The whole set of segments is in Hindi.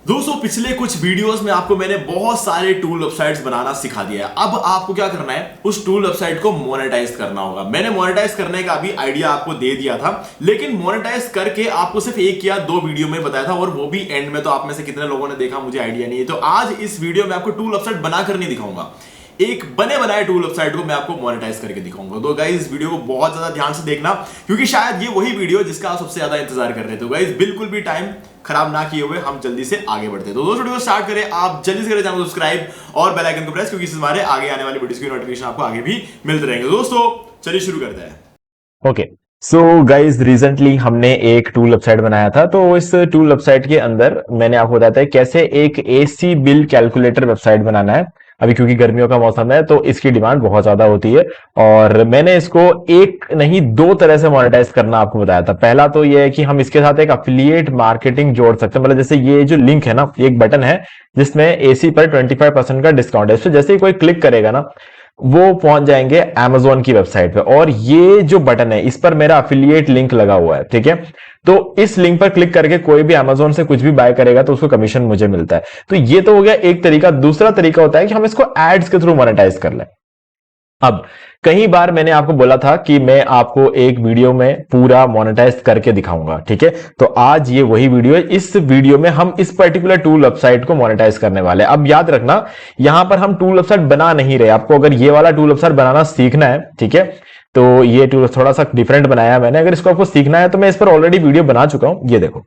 दोस्तों पिछले कुछ वीडियोस में आपको मैंने बहुत सारे टूल वेबसाइट्स बनाना सिखा दिया है। अब आपको क्या करना है, उस टूल वेबसाइट को मोनेटाइज करना होगा। मैंने मोनेटाइज करने का अभी आइडिया आपको दे दिया था, लेकिन मोनेटाइज करके आपको सिर्फ एक या दो वीडियो में बताया था, और वो भी एंड में। तो आप में से कितने लोगों ने देखा मुझे आइडिया नहीं है। तो आज इस वीडियो में आपको टूल वेबसाइट बनाकर नहीं दिखाऊंगा, एक बने बनाए टूल वेबसाइट को मैं आपको मोनेटाइज करके दिखाऊंगा। तो गाइस इस वीडियो को बहुत ज्यादा ध्यान से देखना, क्योंकि शायद ये वही वीडियो जिसका आप सबसे ज्यादा इंतजार कर रहे थे। तो गाइस बिल्कुल भी टाइम खराब ना किए हुए हम जल्दी से आगे बढ़ते हैं। तो दोस्तों वीडियो स्टार्ट करें, आप जल्दी से करें चैनल को सब्सक्राइब और बेल आइकन को प्रेस, क्योंकि इससे हमारे आगे आने वाली वीडियोस की नोटिफिकेशन आपको आगे भी मिलते रहेंगे। दोस्तों चलिए शुरू करते हैं। ओके, सो गाइज रिसेंटली हमने एक टूल वेबसाइट बनाया था। तो इस टूल वेबसाइट के अंदर मैंने आपको बताया था कैसे एक एसी बिल कैलकुलेटर वेबसाइट बनाना है। अभी क्योंकि गर्मियों का मौसम है तो इसकी डिमांड बहुत ज्यादा होती है, और मैंने इसको एक नहीं दो तरह से मोनेटाइज करना आपको बताया था। पहला तो ये है कि हम इसके साथ एक अफिलिएट मार्केटिंग जोड़ सकते हैं। मतलब जैसे ये जो लिंक है ना, एक बटन है जिसमें एसी पर 25% का डिस्काउंट है। इस पर जैसे ही कोई क्लिक करेगा ना, वो पहुंच जाएंगे Amazon की वेबसाइट पे। और ये जो बटन है इस पर मेरा अफिलिएट लिंक लगा हुआ है, ठीक है। तो इस लिंक पर क्लिक करके कोई भी Amazon से कुछ भी बाय करेगा तो उसको कमीशन मुझे मिलता है। तो ये तो हो गया एक तरीका। दूसरा तरीका होता है कि हम इसको एड्स के थ्रू मोनेटाइज कर लें। अब कई बार मैंने आपको बोला था कि मैं आपको एक वीडियो में पूरा मोनेटाइज करके दिखाऊंगा, ठीक है। तो आज ये वही वीडियो है। इस वीडियो में हम इस पर्टिकुलर टूल वेबसाइट को मोनेटाइज करने वाले हैं। अब याद रखना, यहां पर हम टूल वेबसाइट बना नहीं रहे। आपको अगर ये वाला टूल वेबसाइट बनाना सीखना है, ठीक है, तो ये टूल थोड़ा सा डिफरेंट बनाया है मैंने। अगर इसको आपको सीखना है तो मैं इस पर ऑलरेडी वीडियो बना चुका हूं। ये देखो,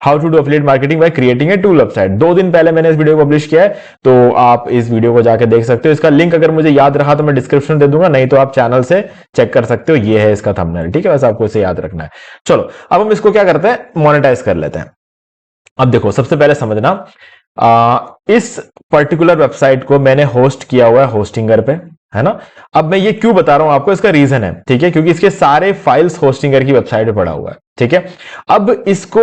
how to do affiliate marketing by creating a tool website. 2 दिन पहले मैंने इस वीडियो को पब्लिश किया है, तो आप इस वीडियो को जाकर देख सकते हो। इसका लिंक अगर मुझे याद रहा तो मैं डिस्क्रिप्शन दे दूंगा, नहीं तो आप चैनल से चेक कर सकते हो। ये है इसका थंबनेल, ठीक है। बस आपको इसे याद रखना है। चलो अब हम इसको क्या करते हैं, मोनेटाइज कर लेते हैं। अब देखो, सबसे पहले समझना, इस पर्टिकुलर वेबसाइट को मैंने होस्ट किया हुआ है होस्टिंगर पे, है ना। अब मैं ये क्यों बता रहा हूं आपको, इसका रीजन है, ठीक है, क्योंकि इसके सारे फाइल्स होस्टिंगर की वेबसाइट पे पड़ा हुआ है, ठीक है। अब इसको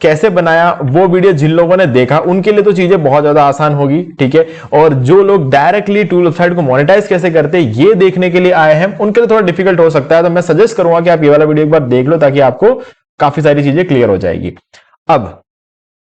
कैसे बनाया, वो वीडियो जिन लोगों ने देखा उनके लिए तो चीजें बहुत ज्यादा आसान होगी, ठीक है। और जो लोग डायरेक्टली टूल वेबसाइट को मोनेटाइज कैसे करते हैं ये देखने के लिए आए हैं, उनके लिए थोड़ा डिफिकल्ट हो सकता है। तो मैं सजेस्ट करूंगा कि आप ये वाला वीडियो एक बार देख लो, ताकि आपको काफी सारी चीजें क्लियर हो जाएगी। अब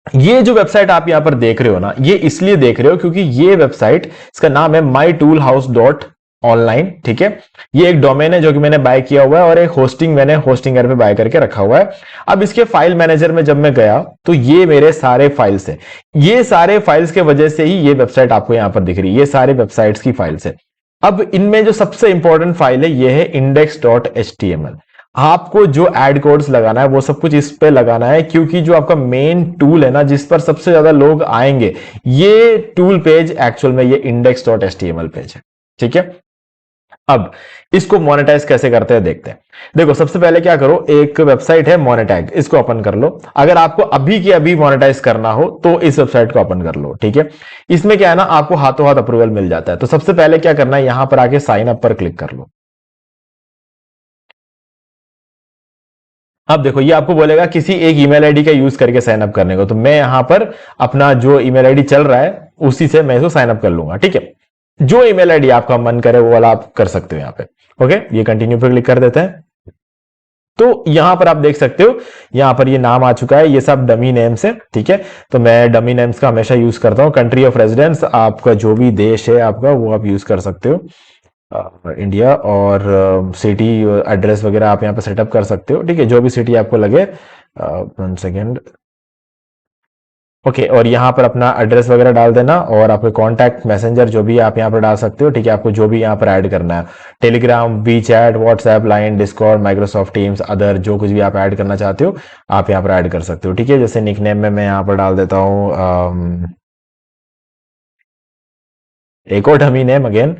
ये जो वेबसाइट आप यहां पर देख रहे हो ना, ये इसलिए देख रहे हो क्योंकि ये वेबसाइट, इसका नाम है mytoolhouse.online, ठीक है। ये एक डोमेन है जो कि मैंने बाय किया हुआ है, और एक होस्टिंग मैंने होस्टिंगर पे बाय करके रखा हुआ है। अब इसके फाइल मैनेजर में जब मैं गया तो ये मेरे सारे फाइल्स है। ये सारे फाइल्स के वजह से ही ये वेबसाइट आपको यहां पर दिख रही है। ये सारे वेबसाइट्स की फाइल्स है। अब इनमें जो सबसे इंपॉर्टेंट फाइल है ये है index.html। आपको जो एड कोड्स लगाना है वो सब कुछ इस पे लगाना है, क्योंकि जो आपका मेन टूल है ना, जिस पर सबसे ज्यादा लोग आएंगे, ये टूल पेज एक्चुअल में ये index.html पेज है, ठीक है। अब इसको मोनेटाइज कैसे करते हैं देखते हैं। देखो, सबसे पहले क्या करो, एक वेबसाइट है मोनेटैग, इसको ओपन कर लो। अगर आपको अभी के अभी मोनेटाइज करना हो तो इस वेबसाइट को ओपन कर लो, ठीक है। इसमें क्या है ना, आपको हाथों हाथ अप्रूवल मिल जाता है। तो सबसे पहले क्या करना है, यहां पर आके साइन अप पर क्लिक कर लो। अब देखो, ये आपको बोलेगा किसी एक ईमेल आईडी का यूज करके साइन अप करने को। तो मैं यहां पर अपना जो ईमेल आईडी चल रहा है उसी से मैं इसको साइन अप कर लूंगा, ठीक है। जो ईमेल आईडी आपका मन करे वो वाला आप कर सकते हो यहां पे। ओके, ये कंटिन्यू पे क्लिक कर देते हैं। तो यहां पर आप देख सकते हो, यहां पर ये नाम आ चुका है। ये सब डमी नेम्स है, ठीक है। तो मैं डमी नेम्स का हमेशा यूज करता हूं। कंट्री ऑफ रेजिडेंस, आपका जो भी देश है आपका, वो आप यूज कर सकते हो, इंडिया। और सिटी एड्रेस वगैरह आप यहाँ पे सेटअप कर सकते हो, ठीक है, जो भी सिटी आपको लगे। 1 सेकेंड, ओके। और यहाँ पर अपना एड्रेस वगैरह डाल देना, और आपके कॉन्टैक्ट मैसेंजर जो भी आप यहाँ पर डाल सकते हो, ठीक है। आपको जो भी यहाँ पर ऐड करना है, Telegram, WeChat, WhatsApp, Line, Discord, Microsoft Teams, other जो कुछ भी आप ऐड करना चाहते हो आप यहाँ पर ऐड कर सकते हो, ठीक है। जैसे निकनेम में मैं यहाँ पर डाल देता हूँ एक और डमी नेम अगेन।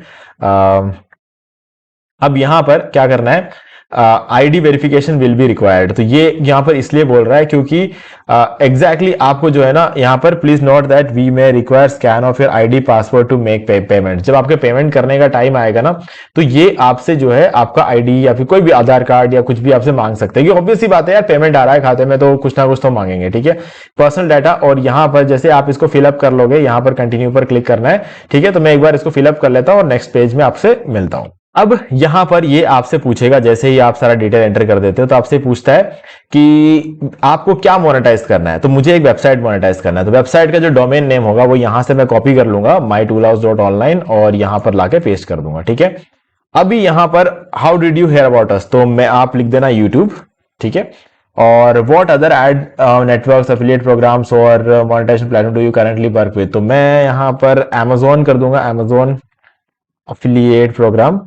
अब यहां पर क्या करना है, ID verification will be required. तो ये यहां पर इसलिए बोल रहा है क्योंकि एग्जैक्टली आपको जो है ना, यहां पर please note that we may require scan of your ID password to make payment. जब आपके पेमेंट करने का टाइम आएगा ना, तो ये आपसे जो है आपका आईडी या फिर कोई भी आधार कार्ड या कुछ भी आपसे मांग सकते हैं। ये ऑब्वियस सी बात है यार, पेमेंट आ रहा है खाते में तो कुछ ना कुछ तो मांगेंगे, ठीक है। पर्सनल डाटा, और यहां पर जैसे आप इसको फिलअप कर लोगे, यहां पर कंटिन्यू पर क्लिक करना है, ठीक है। तो मैं एक बार इसको फिलअप कर लेता हूं और नेक्स्ट पेज में आपसे मिलता हूं। अब यहां पर ये आपसे पूछेगा, जैसे ही आप सारा डिटेल एंटर कर देते हो तो आपसे पूछता है कि आपको क्या मोनेटाइज करना है। तो मुझे एक वेबसाइट मोनेटाइज करना है, तो वेबसाइट का जो डोमेन नेम होगा वो यहां से मैं कॉपी कर लूंगा mytoolhouse.online और यहां पर लाके पेस्ट कर दूंगा। ठीक है, अभी यहां पर how did you hear about us, तो मैं आप लिख देना यूट्यूब। ठीक है, और what other ad networks affiliate programs और monetisation platform do you currently work with, तो मैं यहां पर amazon कर दूंगा, amazon अफिलिएट प्रोग्राम।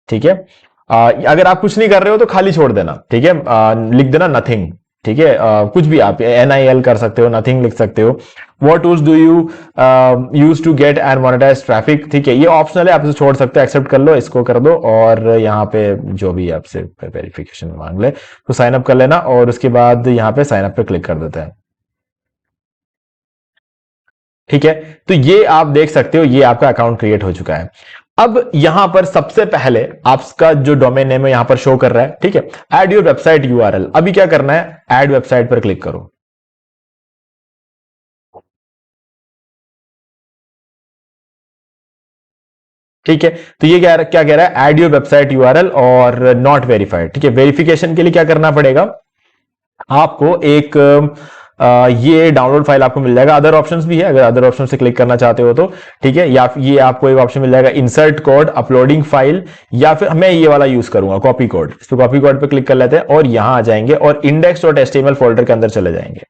ठीक है, अगर आप कुछ नहीं कर रहे हो तो खाली छोड़ देना। ठीक है, लिख देना नथिंग। ठीक है, कुछ भी आप NIL कर सकते हो, नथिंग लिख सकते हो। What tools do you use to get and monetise traffic, ठीक है, ये ऑप्शनल है, आप इसे छोड़ सकते हो, एक्सेप्ट कर लो, इसको कर दो। और यहाँ पे जो भी आपसे वेरिफिकेशन मांग ले तो साइन अप कर लेना, और उसके बाद यहाँ पे साइन अप पे क्लिक कर देते हैं। ठीक है, तो ये आप देख सकते हो, ये आपका अकाउंट क्रिएट हो चुका है। अब यहां पर सबसे पहले आपका जो डोमेन नेम है यहां पर शो कर रहा है। ठीक है, ऐड योर वेबसाइट URL, अभी क्या करना है, ऐड वेबसाइट पर क्लिक करो। ठीक है, तो ये क्या कह रहा है, ऐड योर वेबसाइट URL और नॉट वेरीफाइड। ठीक है, वेरिफिकेशन के लिए क्या करना पड़ेगा, आपको एक ये डाउनलोड फाइल आपको मिल जाएगा। अदर ऑप्शंस भी है, अगर अदर ऑप्शन से क्लिक करना चाहते हो तो। ठीक है, या ये आपको एक ऑप्शन मिल जाएगा इंसर्ट कोड, अपलोडिंग फाइल, या फिर मैं ये वाला यूज करूंगा कॉपी कोड। इस पर कॉपी कोड पे क्लिक कर लेते हैं और यहां आ जाएंगे और index.html फोल्डर के अंदर चले जाएंगे।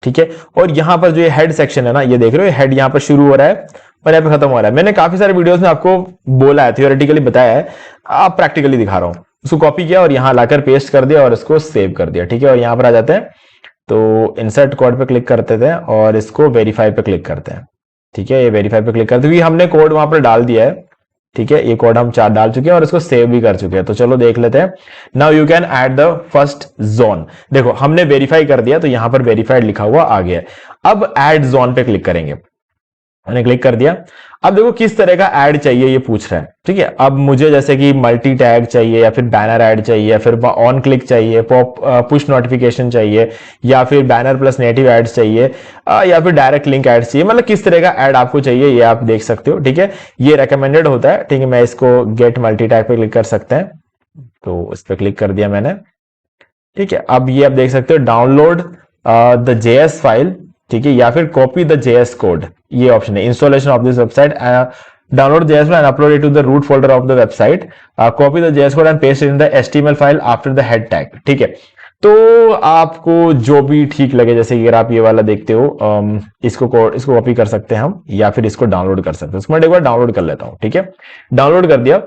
ठीक है, और यहां पर जो ये हेड सेक्शन है ना, ये देख रहे हो, हेड यहां पर शुरू हो रहा है और यहां पे खत्म हो रहा है। मैंने काफी सारे वीडियोस में आपको बोला है, थियोरेटिकली बताया है, आप प्रैक्टिकली दिखा रहा हूं। उसको कॉपी किया और यहां लाकर पेस्ट कर दिया और इसको सेव कर दिया। ठीक है, और यहां पर आ जाते हैं, तो इंसर्ट कोड पे क्लिक करते थे और इसको वेरीफाई पे क्लिक करते हैं। ठीक है, ये वेरीफाई पे क्लिक करते हुए हमने कोड वहां पर डाल दिया है। ठीक है, ये कोड हम चार डाल चुके हैं और इसको सेव भी कर चुके हैं। तो चलो देख लेते हैं। Now you can add the first zone. देखो हमने वेरीफाई कर दिया, तो यहां पर वेरीफाइड लिखा हुआ आ गया। अब ऐड जोन पे क्लिक करेंगे, मैंने क्लिक कर दिया। अब देखो किस तरह का ऐड चाहिए ये पूछ रहा है। ठीक है, अब मुझे जैसे कि मल्टी टैग चाहिए, या फिर बैनर ऐड चाहिए, या फिर ऑन क्लिक चाहिए, पॉप पुश नोटिफिकेशन चाहिए, या फिर बैनर प्लस नेटिव एड्स चाहिए, या फिर डायरेक्ट लिंक एड्स चाहिए, मतलब किस तरह का ऐड आपको चाहिए ये आप देख सकते हो। ठीक है, ये रेकमेंडेड होता है। ठीक है, मैं इसको गेट मल्टी टैग पे क्लिक कर सकते हैं, तो इस पर क्लिक कर दिया मैंने। ठीक है, अब ये आप देख सकते हो, डाउनलोड द JS फाइल। ठीक है, या फिर कॉपी द JS कोड, ये ऑप्शन है। Installation of this website, download JS file and upload it to the root folder of the website, copy the JS code and paste in the HTML file after the head tag. ठीक है, तो आपको जो भी ठीक लगे, जैसे अगर आप ये वाला देखते हो, इसको कॉपी कर सकते हैं हम, या फिर इसको डाउनलोड कर सकते हैं। इसको मैं एक बार डाउनलोड कर लेता हूं। ठीक है, डाउनलोड कर दिया।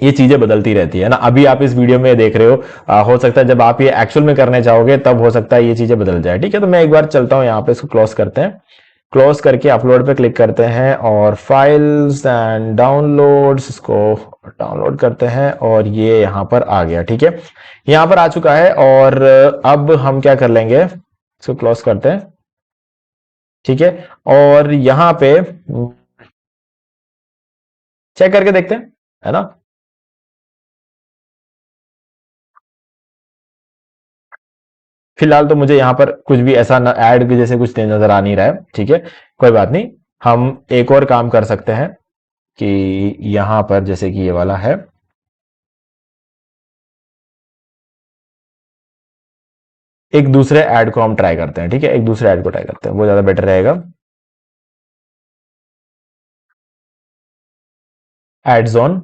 ये चीजें बदलती रहती है ना, अभी आप इस वीडियो में देख रहे हो, हो सकता है जब आप ये एक्चुअल में करने चाहोगे तब हो सकता है ये चीजें बदल जाए। ठीक है, तो मैं एक बार चलता हूं, यहाँ पे इसको क्लोज करते हैं। क्लोज करके अपलोड पे क्लिक करते हैं और फाइल्स एंड डाउनलोड्स, इसको डाउनलोड करते हैं और ये यहाँ पर आ गया। ठीक है, यहाँ पर आ चुका है। और अब हम क्या कर लेंगे, इसको क्लोज करते हैं। ठीक है, और यहाँ पे चेक करके देखते हैं, है ना। फिलहाल तो मुझे यहां पर कुछ भी ऐसा ऐड के जैसे कुछ नजर आ नहीं रहा है। ठीक है, कोई बात नहीं, हम एक और काम कर सकते हैं कि यहां पर जैसे कि ये वाला है, एक दूसरे ऐड को हम ट्राई करते हैं। ठीक है, एक दूसरे ऐड को ट्राई करते हैं, वो ज्यादा बेटर रहेगा। एड जोन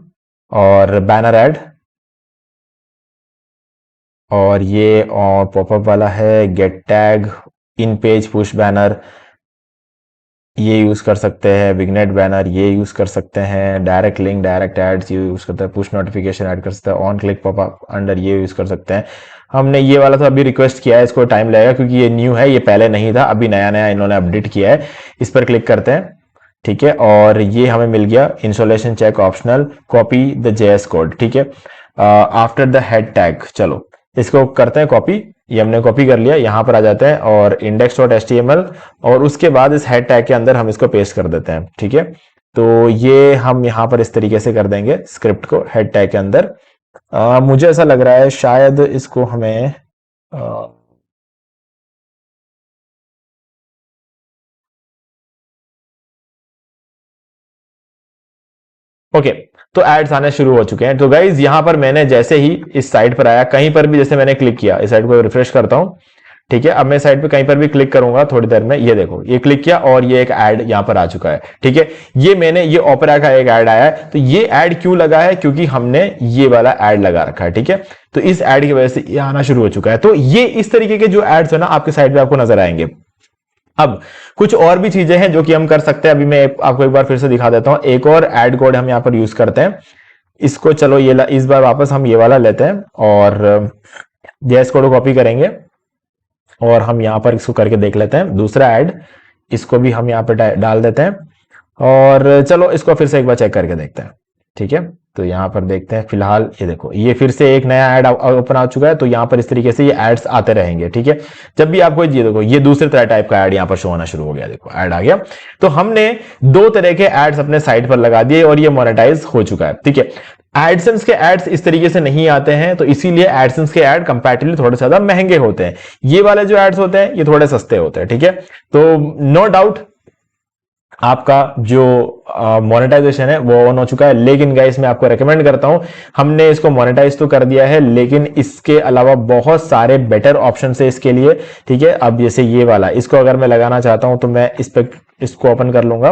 और बैनर ऐड, और ये और पॉपअप वाला है get tag, in page push banner, ये यूज कर सकते हैं। विग्नेट बैनर ये यूज कर सकते हैं। डायरेक्ट लिंक, डायरेक्ट एड्स ये यूज करते हैं। पुश नोटिफिकेशन ऐड कर सकते हैं। ऑन क्लिक पॉपअप अंडर ये यूज कर सकते हैं। हमने ये वाला तो अभी रिक्वेस्ट किया है, इसको टाइम लगेगा क्योंकि ये न्यू है, ये पहले नहीं था, अभी नया नया इन्होंने अपडेट किया है। इस पर क्लिक करते हैं। ठीक है, और ये हमें मिल गया installation check optional, copy the JS code. ठीक है, आफ्टर द हेड टैग, चलो इसको करते हैं कॉपी। ये हमने कॉपी कर लिया, यहां पर आ जाते हैं और index.html, और उसके बाद इस हेड टैग के अंदर हम इसको पेस्ट कर देते हैं। ठीक है, तो ये हम यहां पर इस तरीके से कर देंगे स्क्रिप्ट को हेड टैग के अंदर। मुझे ऐसा लग रहा है शायद इसको हमें ओके, तो एड्स आने शुरू हो चुके हैं। तो गाइज यहां पर मैंने जैसे ही इस साइट पर आया, कहीं पर भी जैसे मैंने क्लिक किया, इस साइट को रिफ्रेश करता हूं, ठीक है। अब मैं साइट पे कहीं पर भी क्लिक करूंगा थोड़ी देर में, ये देखो ये क्लिक किया और ये एक ऐड यहां पर आ चुका है, ठीक है। ये ओपेरा का एक ऐड आया है। तो ये ऐड क्यों लगा है? क्योंकि हमने ये वाला ऐड लगा रखा है, ठीक है। तो इस ऐड की वजह से ये आना शुरू हो चुका है। तो ये इस तरीके के जो एड्स है ना आपके साइट पे आपको नजर आएंगे। अब कुछ और भी चीजें हैं जो कि हम कर सकते हैं। अभी मैं आपको एक बार फिर से दिखा देता हूं। एक और ऐड कोड हम यहां पर यूज करते हैं। इसको चलो इस बार वापस हम ये वाला लेते हैं और ये कोड को कॉपी करेंगे और हम यहां पर इसको करके देख लेते हैं। दूसरा ऐड, इसको भी हम यहां पर डाल देते हैं और चलो इसको फिर से एक बार चेक करके देखते हैं, ठीक है। तो यहां पर देखते हैं, फिलहाल ये देखो ये फिर से एक नया ऐड ओपन आ चुका है। तो यहां पर इस तरीके से ये एड्स आते रहेंगे, ठीक है। जब भी आपको ये देखो ये दूसरे तरह टाइप का ऐड यहां पर शो होना शुरू हो गया, देखो ऐड आ गया। तो हमने दो तरह के एड्स अपने साइट पर लगा दिए और ये मोनेटाइज हो चुका है, ठीक है। एडसेंस के एड्स इस तरीके से नहीं आते हैं, तो इसीलिए एडसेंस के ऐड कंपैरेटिवली थोड़े ज्यादा महंगे होते हैं। ये वाले जो एड्स होते हैं ये थोड़े सस्ते होते हैं, ठीक है। तो नो डाउट आपका जो मोनेटाइजेशन है वो ऑन हो चुका है। लेकिन गाइस मैं आपको रेकमेंड करता हूं, हमने इसको मोनेटाइज तो कर दिया है, लेकिन इसके अलावा बहुत सारे बेटर ऑप्शन है इसके लिए, ठीक है। अब जैसे ये वाला, इसको अगर मैं लगाना चाहता हूं तो मैं इसको ओपन कर लूंगा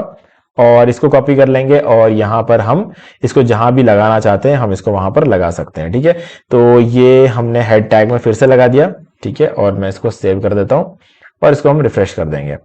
और इसको कॉपी कर लेंगे और यहां पर हम इसको जहां भी लगाना चाहते हैं हम इसको वहां पर लगा सकते हैं, ठीक है। तो ये हमने हेड टैग में फिर से लगा दिया, ठीक है। और मैं इसको सेव कर देता हूं और इसको हम रिफ्रेश कर देंगे।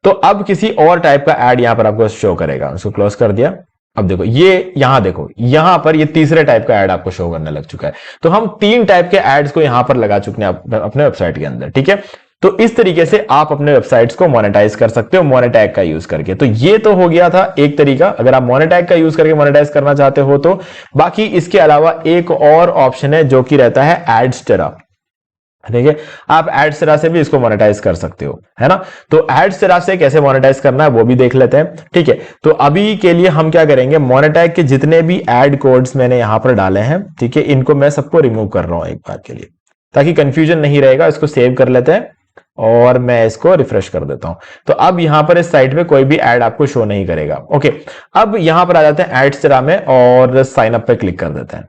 तो अब किसी और टाइप का ऐड यहां पर आपको शो करेगा। इसको क्लोज कर दिया। अब देखो ये यहां देखो, यहां पर ये तीसरे टाइप का ऐड आपको शो करने लग चुका है। तो हम 3 टाइप के एड्स को यहां पर लगा चुके हैं अपने वेबसाइट के अंदर, ठीक है। तो इस तरीके से आप अपने वेबसाइट्स को मोनेटाइज कर सकते हो मोनेटैग का यूज करके। तो ये तो हो गया था एक तरीका, अगर आप मोनेटैग का यूज करके मोनेटाइज करना चाहते हो तो। बाकी इसके अलावा एक और ऑप्शन है जो कि रहता है एडस्टेरा, ठीक है। आप एडस्टेरा से भी इसको मोनेटाइज कर सकते हो, है ना। तो एडस्टेरा से कैसे मोनेटाइज करना है वो भी देख लेते हैं, ठीक है। तो अभी के लिए हम क्या करेंगे, मोनेटैग के जितने भी एड कोड्स मैंने यहां पर डाले हैं, ठीक है, इनको मैं सबको रिमूव कर रहा हूं एक बार के लिए, ताकि कंफ्यूजन नहीं रहेगा। इसको सेव कर लेते हैं और मैं इसको रिफ्रेश कर देता हूं। तो अब यहां पर इस साइट पे कोई भी ऐड आपको शो नहीं करेगा। ओके, अब यहां पर आ जाते हैं एडस्टेरा में और साइन अप पे क्लिक कर देते हैं,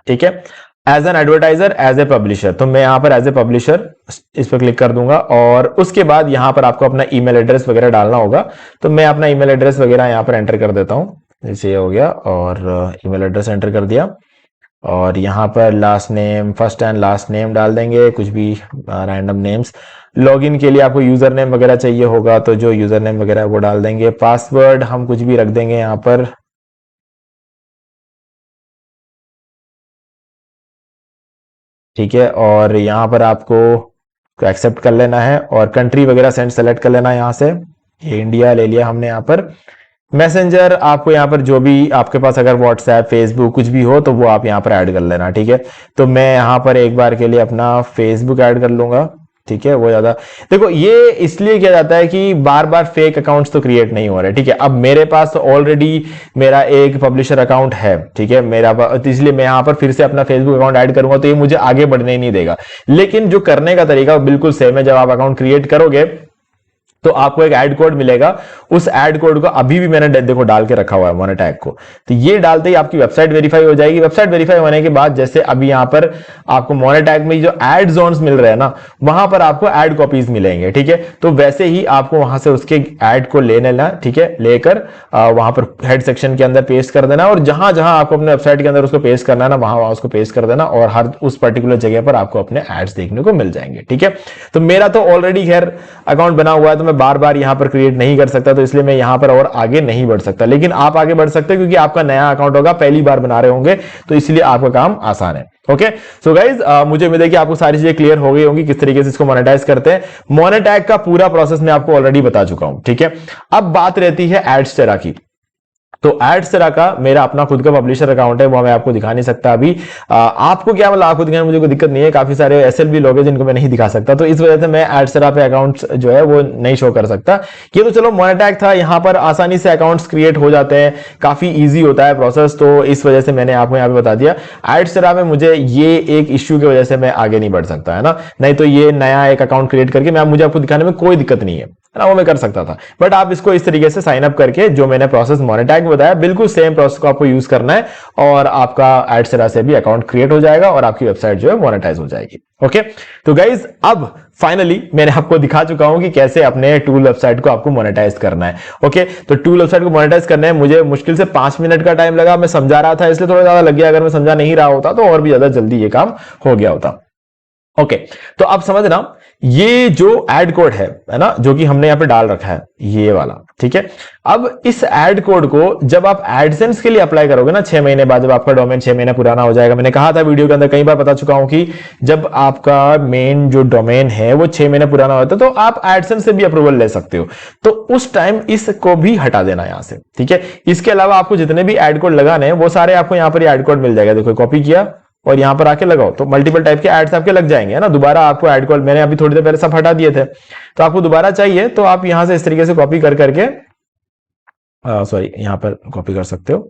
ठीक है। As an advertiser, as a publisher, तो मैं यहां पर एज ए पब्लिशर इस पर क्लिक कर दूंगा और उसके बाद यहां पर आपको अपना ईमेल एड्रेस वगैरह डालना होगा। तो मैं अपना ईमेल एड्रेस वगैरह यहां पर एंटर कर देता हूं, जैसे ये हो गया और ईमेल एड्रेस एंटर कर दिया और यहां पर last name, first and last name डाल देंगे, कुछ भी रैंडम नेम्स। लॉगिन के लिए आपको यूजर नेम वगैरह चाहिए होगा तो जो यूजर नेम वगैरह है वो डाल देंगे। पासवर्ड हम कुछ भी रख देंगे यहां पर, ठीक है। और यहां पर आपको एक्सेप्ट कर लेना है और कंट्री वगैरह सेलेक्ट कर लेना है। यहां से ये इंडिया ले लिया हमने। यहां पर मैसेंजर आपको यहां पर जो भी आपके पास अगर व्हाट्सएप, फेसबुक कुछ भी हो तो वो आप यहां पर ऐड कर लेना, ठीक है। तो मैं यहां पर एक बार के लिए अपना फेसबुक ऐड कर लूंगा, ठीक है। वो ज्यादा देखो, ये इसलिए किया जाता है कि बार बार फेक अकाउंट्स तो क्रिएट नहीं हो रहे, ठीक है। अब मेरे पास ऑलरेडी मेरा एक पब्लिशर अकाउंट है, ठीक है मेरा, तो इसलिए मैं यहां पर फिर से अपना फेसबुक अकाउंट ऐड करूंगा तो ये मुझे आगे बढ़ने ही नहीं देगा। लेकिन जो करने का तरीका बिल्कुल सेम है। जब आप अकाउंट क्रिएट करोगे तो आपको एक ऐड कोड मिलेगा। उस ऐड कोड को अभी भी मैंने देखो डाल के रखा हुआ है मोनेटैग को। तो ये डालते ही आपकी वेबसाइट वेरीफाई हो जाएगी। वेबसाइट वेरीफाई होने के बाद जैसे अभी यहां पर आपको मोनेटैग में जो एड जोन्स मिल रहे हैं ना, वहां पर आपको ऐड कॉपीज मिलेंगे, ठीक है। तो वैसे ही आपको वहां से उसके ऐड को ले लेना, ठीक है, लेकर वहां पर हेड सेक्शन के अंदर पेस्ट कर देना और जहां जहां आपको अपने वेबसाइट के अंदर उसको पेस्ट करना है ना, वहां उसको पेस्ट कर देना और हर उस पर्टिकुलर जगह पर आपको अपने एड्स देखने को मिल जाएंगे, ठीक है। तो मेरा तो ऑलरेडी खैर अकाउंट बना हुआ है तो मैं बार बार यहां पर क्रिएट नहीं कर सकता, तो इसलिए मैं यहां पर और आगे नहीं बढ़ सकता। लेकिन आप आगे बढ़ सकते हैं क्योंकि आपका नया अकाउंट होगा, पहली बार बना रहे होंगे, तो इसलिए आपका काम आसान है। ओके, सो गाइज मुझे उम्मीद है कि आपको सारी चीजें क्लियर हो गई होंगी किस तरीके से इसको मोनेटाइज करते हैं। मोनेटैग का पूरा प्रोसेस मैं आपको ऑलरेडी बता चुका हूं, ठीक है। अब बात रहती है एडस्टेरा की। तो एडस्टेरा का मेरा अपना खुद का पब्लिशर अकाउंट है, वो मैं आपको दिखा नहीं सकता अभी। आपको क्या मतलब आपको दिखाने में मुझे कोई दिक्कत नहीं है, काफी सारे ऐसे भी लोग हैं जिनको मैं नहीं दिखा सकता, तो इस वजह से मैं एडस्टेरा पे अकाउंट जो है वो नहीं शो कर सकता। ये तो चलो मोनेटैग था, यहां पर आसानी से अकाउंट्स क्रिएट हो जाते हैं, काफी ईजी होता है प्रोसेस, तो इस वजह से मैंने आपको यहाँ पे बता दिया। एडस्टेरा में मुझे ये एक इश्यू की वजह से मैं आगे नहीं बढ़ सकता, है ना। नहीं तो ये नया एक अकाउंट क्रिएट करके मुझे आपको दिखाने में कोई दिक्कत नहीं है। है ना, वो मैं कर सकता था। बट आप इसको इस तरीके से साइन अप करके जो मैंने प्रोसेस मोनेटाइज बताया, बिल्कुल सेम प्रोसेस को आपको यूज करना है और आपका एडसेरा से भी अकाउंट क्रिएट हो जाएगा और आपकी वेबसाइट जो है मोनेटाइज हो जाएगी। ओके, तो गाइज अब फाइनली मैंने आपको दिखा चुका हूं कि कैसे अपने टूल वेबसाइट को आपको मोनेटाइज करना है। ओके, तो टूल वेबसाइट को मोनेटाइज करना है, मुझे मुश्किल से 5 मिनट का टाइम लगा। मैं समझा रहा था इसलिए थोड़ा ज्यादा लग गया, अगर मैं समझा नहीं रहा होता तो और भी ज्यादा जल्दी ये काम हो गया होता। ओके, तो अब समझना, ये जो एड कोड है ना, जो कि हमने यहां पे डाल रखा है, ये वाला, ठीक है। अब इस एड कोड को जब आप एडसेंस के लिए अप्लाई करोगे ना 6 महीने बाद, जब आपका डोमेन 6 महीने पुराना हो जाएगा, मैंने कहा था वीडियो के अंदर कई बार बता चुका हूं कि जब आपका मेन जो डोमेन है वो 6 महीने पुराना होता है तो आप एडसेंस से भी अप्रूवल ले सकते हो। तो उस टाइम इसको भी हटा देना यहां से, ठीक है। इसके अलावा आपको जितने भी एड कोड लगाने हैं वो सारे आपको यहां पर एड कोड मिल जाएगा। देखो, कॉपी किया और यहां पर आके लगाओ तो मल्टीपल टाइप के एड्स आपके लग जाएंगे, है ना। दोबारा आपको एड कॉल, मैंने अभी थोड़ी देर पहले सब हटा दिए थे, तो आपको दोबारा चाहिए तो आप यहां से इस तरीके से कॉपी कर करके, सॉरी, यहां पर कॉपी कर सकते हो।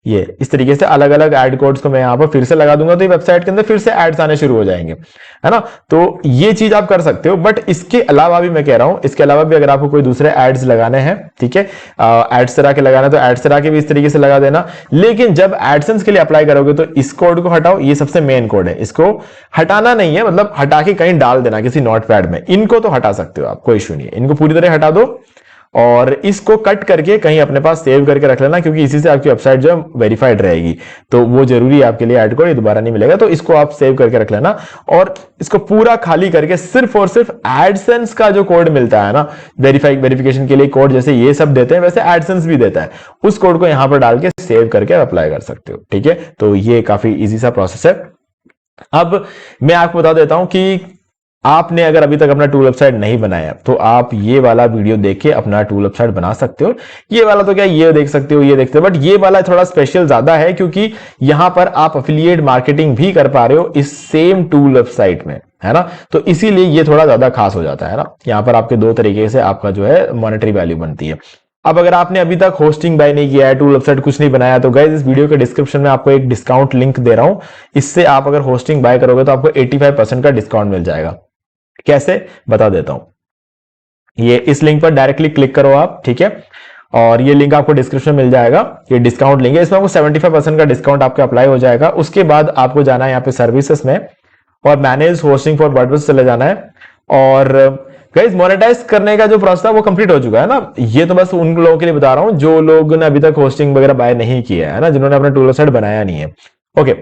ये इस तरीके से अलग अलग एड कोड्स को मैं यहां पर फिर से लगा दूंगा तो ये वेबसाइट के अंदर फिर से एड्स आने शुरू हो जाएंगे, है ना। तो ये चीज आप कर सकते हो। बट इसके अलावा भी मैं कह रहा हूं, इसके अलावा भी अगर आपको कोई दूसरे एड्स लगाने हैं, ठीक है, एडसेरा के लगाना है तो एडसेरा के भी इस तरीके से लगा देना। लेकिन जब एडसेंस के लिए अप्लाई करोगे तो इस कोड को हटाओ, ये सबसे मेन कोड है, इसको हटाना नहीं है, मतलब हटा के कहीं डाल देना किसी नोटपैड में। इनको तो हटा सकते हो आप, कोई इशू नहीं है, इनको पूरी तरह हटा दो और इसको कट करके कहीं अपने पास सेव करके रख लेना, क्योंकि इसी से आपकी वेबसाइट जो है वेरीफाइड रहेगी, तो वो जरूरी है आपके लिए। एड कोड ये दोबारा नहीं मिलेगा, तो इसको आप सेव करके रख लेना और इसको पूरा खाली करके सिर्फ और सिर्फ एडसेंस का जो कोड मिलता है ना, वेरिफिकेशन के लिए कोड जैसे ये सब देते हैं वैसे एडसेंस भी देता है, उस कोड को यहां पर डाल के सेव करके अप्लाई कर सकते हो, ठीक है। तो ये काफी इजी सा प्रोसेस है। अब मैं आपको बता देता हूं कि आपने अगर अभी तक अपना टूल वेबसाइट नहीं बनाया तो आप ये वाला वीडियो देख के अपना टूल वेबसाइट बना सकते हो। ये वाला तो क्या, ये देख सकते हो, ये देखते हो, बट ये वाला थोड़ा स्पेशल ज्यादा है क्योंकि यहां पर आप एफिलिएट मार्केटिंग भी कर पा रहे हो इस सेम टूल वेबसाइट में, है ना। तो इसीलिए ये थोड़ा ज्यादा खास हो जाता है ना। यहां पर आपके दो तरीके से आपका जो है मॉनेटरी वैल्यू बनती है। अब अगर आपने अभी तक होस्टिंग बाय नहीं किया है, टूल वेबसाइट कुछ नहीं बनाया, तो गाइस इस वीडियो के डिस्क्रिप्शन में आपको एक डिस्काउंट लिंक दे रहा हूं। इससे आप अगर होस्टिंग बाय करोगे तो आपको 85% का डिस्काउंट मिल जाएगा। कैसे, बता देता हूं। ये इस लिंक पर डायरेक्टली क्लिक करो आप, ठीक है, और ये लिंक आपको डिस्क्रिप्शन में मिल जाएगा। ये डिस्काउंट लिंक है, इसमें आपको 75% का डिस्काउंट आपके अप्लाई हो जाएगा। उसके बाद आपको जाना है यहाँ पे सर्विसेज में और मैनेज होस्टिंग फॉर वर्डप्रेस चले जाना है। और गाइस मोनेटाइज करने का जो प्रोसेस था वो कंप्लीट हो चुका है ना। ये तो बस उन लोगों के लिए बता रहा हूं जो लोग ने अभी तक होस्टिंग वगैरह बाय नहीं किया है ना, जिन्होंने अपना टूल वेबसाइट बनाया नहीं है। ओके,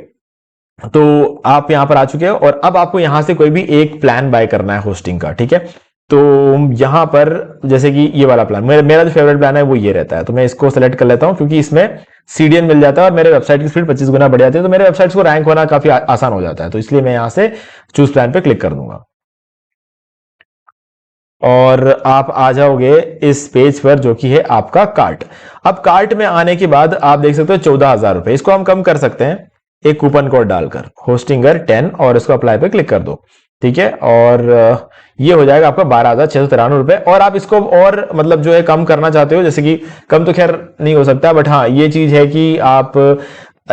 तो आप यहां पर आ चुके हो और अब आपको यहां से कोई भी एक प्लान बाय करना है होस्टिंग का, ठीक है। तो यहां पर जैसे कि ये वाला प्लान, मेरा जो फेवरेट प्लान है वो ये रहता है, तो मैं इसको सेलेक्ट कर लेता हूं क्योंकि इसमें सीडीएन मिल जाता है और मेरे वेबसाइट की स्पीड 25 गुना बढ़ जाती है, तो मेरे वेबसाइट को रैंक होना काफी आसान हो जाता है। तो इसलिए मैं यहां से चूज प्लान पे क्लिक कर दूंगा और आप आ जाओगे इस पेज पर जो कि है आपका कार्ट। अब कार्ट में आने के बाद आप देख सकते हो 14,000 रुपए, इसको हम कम कर सकते हैं एक कूपन कोड डालकर, होस्टिंगर 10, और इसको अप्लाई पे क्लिक कर दो, ठीक है। और ये हो जाएगा आपका 12,693 रुपए। और आप इसको और मतलब जो है कम करना चाहते हो, जैसे कि कम तो खैर नहीं हो सकता, बट हाँ ये चीज है कि आप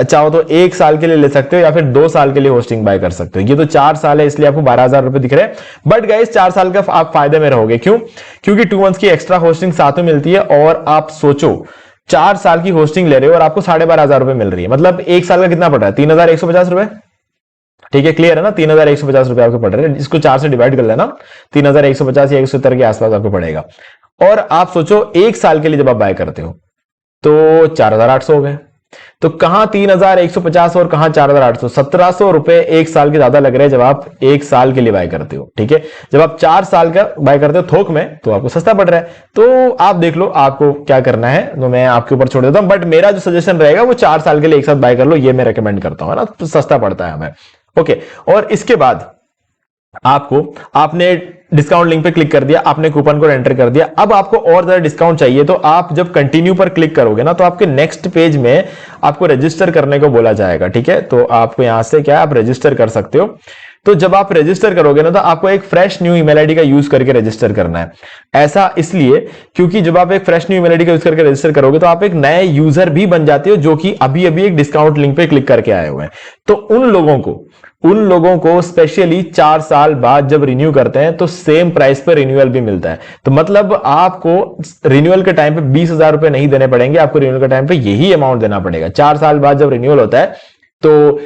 चाहो तो 1 साल के लिए ले सकते हो या फिर 2 साल के लिए होस्टिंग बाय कर सकते हो। ये तो 4 साल है इसलिए आपको 12,000 रुपए दिख रहे हैं, बट गाइस 4 साल का आप फायदे में रहोगे। क्यों? क्योंकि 2 मंथ्स की एक्स्ट्रा होस्टिंग साथ में मिलती है। और आप सोचो 4 साल की होस्टिंग ले रहे हो और आपको 12,500 रुपए मिल रही है, मतलब 1 साल का कितना पड़ रहा है? 3,150 रुपए, ठीक है, क्लियर है ना। 3,150 रुपए आपको पड़ रहे हैं, इसको 4 से डिवाइड कर लेना, 3,150 या 170 के आसपास आपको पड़ेगा। और आप सोचो 1 साल के लिए जब आप बाय करते हो तो 4,800 हो गए। तो कहां 3,150 और कहां 4,800, 1,700 रुपए 1 साल के ज्यादा लग रहे हैं जब आप 1 साल के लिए बाय करते हो, ठीक है। जब आप 4 साल का बाय करते हो थोक में तो आपको सस्ता पड़ रहा है। तो आप देख लो आपको क्या करना है, तो मैं आपके ऊपर छोड़ देता हूं, बट मेरा जो सजेशन रहेगा वो 4 साल के लिए एक साथ बाय कर लो, ये मैं रेकमेंड करता हूं, है ना, तो सस्ता पड़ता है हमें। ओके, और इसके बाद आपने डिस्काउंट लिंक पे क्लिक कर दिया, आपने कूपन कोड एंटर कर दिया। अब आपको और ज्यादा डिस्काउंट चाहिए तो आप जब कंटिन्यू पर क्लिक करोगे ना तो आपके नेक्स्ट पेज में आपको रजिस्टर करने को बोला जाएगा, ठीक है। तो आपको यहां से क्या आप रजिस्टर कर सकते हो। तो जब आप रजिस्टर करोगे ना तो आपको एक फ्रेश न्यू ईमेल आईडी का यूज करके रजिस्टर करना है। ऐसा इसलिए क्योंकि जब आप एक फ्रेश न्यू ईमेल आईडी का यूज करके रजिस्टर करोगे तो आप एक नए यूजर भी बन जाते हो जो कि अभी अभी एक डिस्काउंट लिंक पे क्लिक करके आए हुए हैं। तो उन लोगों को उन लोगों को स्पेशली 4 साल बाद जब रिन्यू करते हैं तो सेम प्राइस पर रिन्यूअल भी मिलता है। तो मतलब आपको रिन्यूअल के टाइम पे 20,000 रुपए नहीं देने पड़ेंगे, आपको रिन्यूअल के टाइम पे यही अमाउंट देना पड़ेगा। 4 साल बाद जब रिन्यूअल होता है तो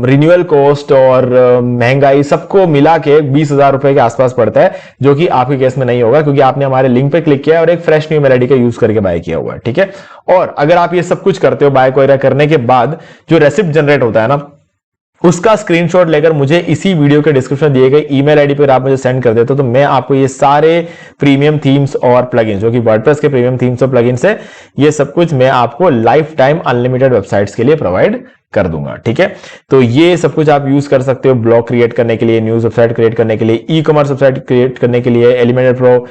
रिन्यूअल कॉस्ट और महंगाई सबको मिला के 20,000 रुपए के आसपास पड़ता है, जो कि आपके केस में नहीं होगा क्योंकि आपने हमारे लिंक पे क्लिक किया है और एक फ्रेश न्यू ईमेल आईडी का यूज करके बाय किया हुआ है। ठीक है, और अगर आप ये सब कुछ करते हो बाय वगैरह करने के बाद जो रेसिप्ट जनरेट होता है ना, उसका स्क्रीनशॉट लेकर मुझे इसी वीडियो के डिस्क्रिप्शन दिए गए ईमेल आईडी पर आप मुझे सेंड कर देते हो, तो मैं आपको ये सारे प्रीमियम थीम्स और प्लगइन्स, जो कि वर्डप्रेस के प्रीमियम थीम्स और प्लगइन्स है, ये सब कुछ मैं आपको लाइफ टाइम अनलिमिटेड वेबसाइट्स के लिए प्रोवाइड कर दूंगा। ठीक है, तो ये सब कुछ आप यूज कर सकते हो ब्लॉग क्रिएट करने के लिए, न्यूज वेबसाइट क्रिएट करने के लिए, ई कॉमर्स वेबसाइट क्रिएट करने के लिए। एलिमेंटर प्रो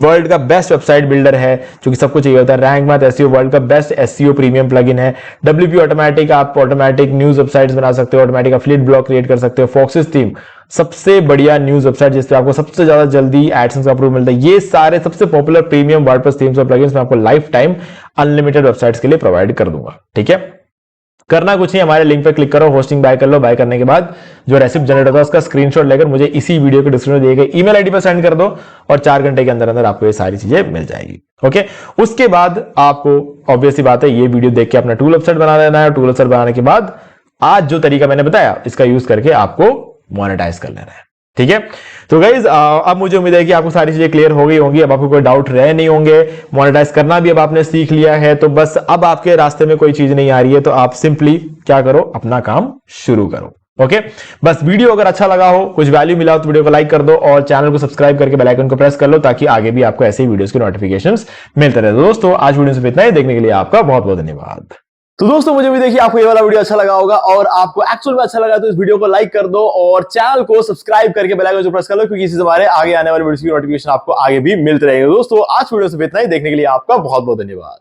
वर्ल्ड का बेस्ट वेबसाइट बिल्डर है, जो कि सब कुछ चाहिए होता है। रैंक मैथ एसईओ वर्ल्ड का बेस्ट एसईओ प्रीमियम प्लगइन है। डब्ल्यूपी ऑटोमेटिक, आप ऑटोमेटिक न्यूज वेबसाइट्स बना सकते हो, ऑटोमेटिक एफिलिएट ब्लॉग क्रिएट कर सकते हो। फॉक्सिस थीम सबसे बढ़िया न्यूज वेबसाइट जिसपे आपको सबसे ज्यादा जल्दी एडसेंस का अप्रूवल मिलता है। ये सारे सबसे पॉपुलर प्रीमियम वर्डप्रेस थीम्स और प्लगइन्स मैं आपको लाइफ टाइम अनलिमिटेड वेबसाइट्स के लिए प्रोवाइड कर दूंगा। ठीक है, करना कुछ नहीं, हमारे लिंक पे क्लिक करो, होस्टिंग बाय कर लो। बाय करने के बाद जो रेसिप्ट जनरेट होता है उसका स्क्रीनशॉट लेकर मुझे इसी वीडियो के डिस्क्रिप्शन में दिए गए ईमेल आईडी पर सेंड कर दो और 4 घंटे के अंदर अंदर आपको ये सारी चीजें मिल जाएगी। ओके, उसके बाद आपको ऑब्वियस सी बात है ये वीडियो देख के अपना टूल वेबसाइट बना लेना है। टूल वेबसाइट बनाने के बाद आज जो तरीका मैंने बताया इसका यूज करके आपको मोनेटाइज कर लेना है। ठीक है, तो गाइज अब मुझे उम्मीद है कि आपको सारी चीजें क्लियर हो गई होंगी। अब आपको कोई डाउट रहे नहीं होंगे, मोनेटाइज करना भी अब आपने सीख लिया है। तो बस अब आपके रास्ते में कोई चीज नहीं आ रही है, तो आप सिंपली क्या करो, अपना काम शुरू करो। ओके, बस वीडियो अगर अच्छा लगा हो, कुछ वैल्यू मिला हो तो वीडियो को लाइक कर दो और चैनल को सब्सक्राइब करके बेल आइकन को प्रेस कर लो, ताकि आगे भी आपको ऐसे ही वीडियोस के नोटिफिकेशंस मिलते रहे। दोस्तों आज वीडियो से इतना ही, देखने के लिए आपका बहुत बहुत धन्यवाद। तो दोस्तों मुझे भी देखिए आपको ये वाला वीडियो अच्छा लगा होगा, और आपको एक्चुअल में अच्छा लगा तो इस वीडियो को लाइक कर दो और चैनल को सब्सक्राइब करके बेल आइकन को प्रेस कर लो, क्योंकि इससे हमारे आगे आने वाले वीडियोस की नोटिफिकेशन आपको आगे भी मिलते रहेंगे। दोस्तों आज वीडियो से इतना ही, देखने के लिए आपका बहुत बहुत धन्यवाद।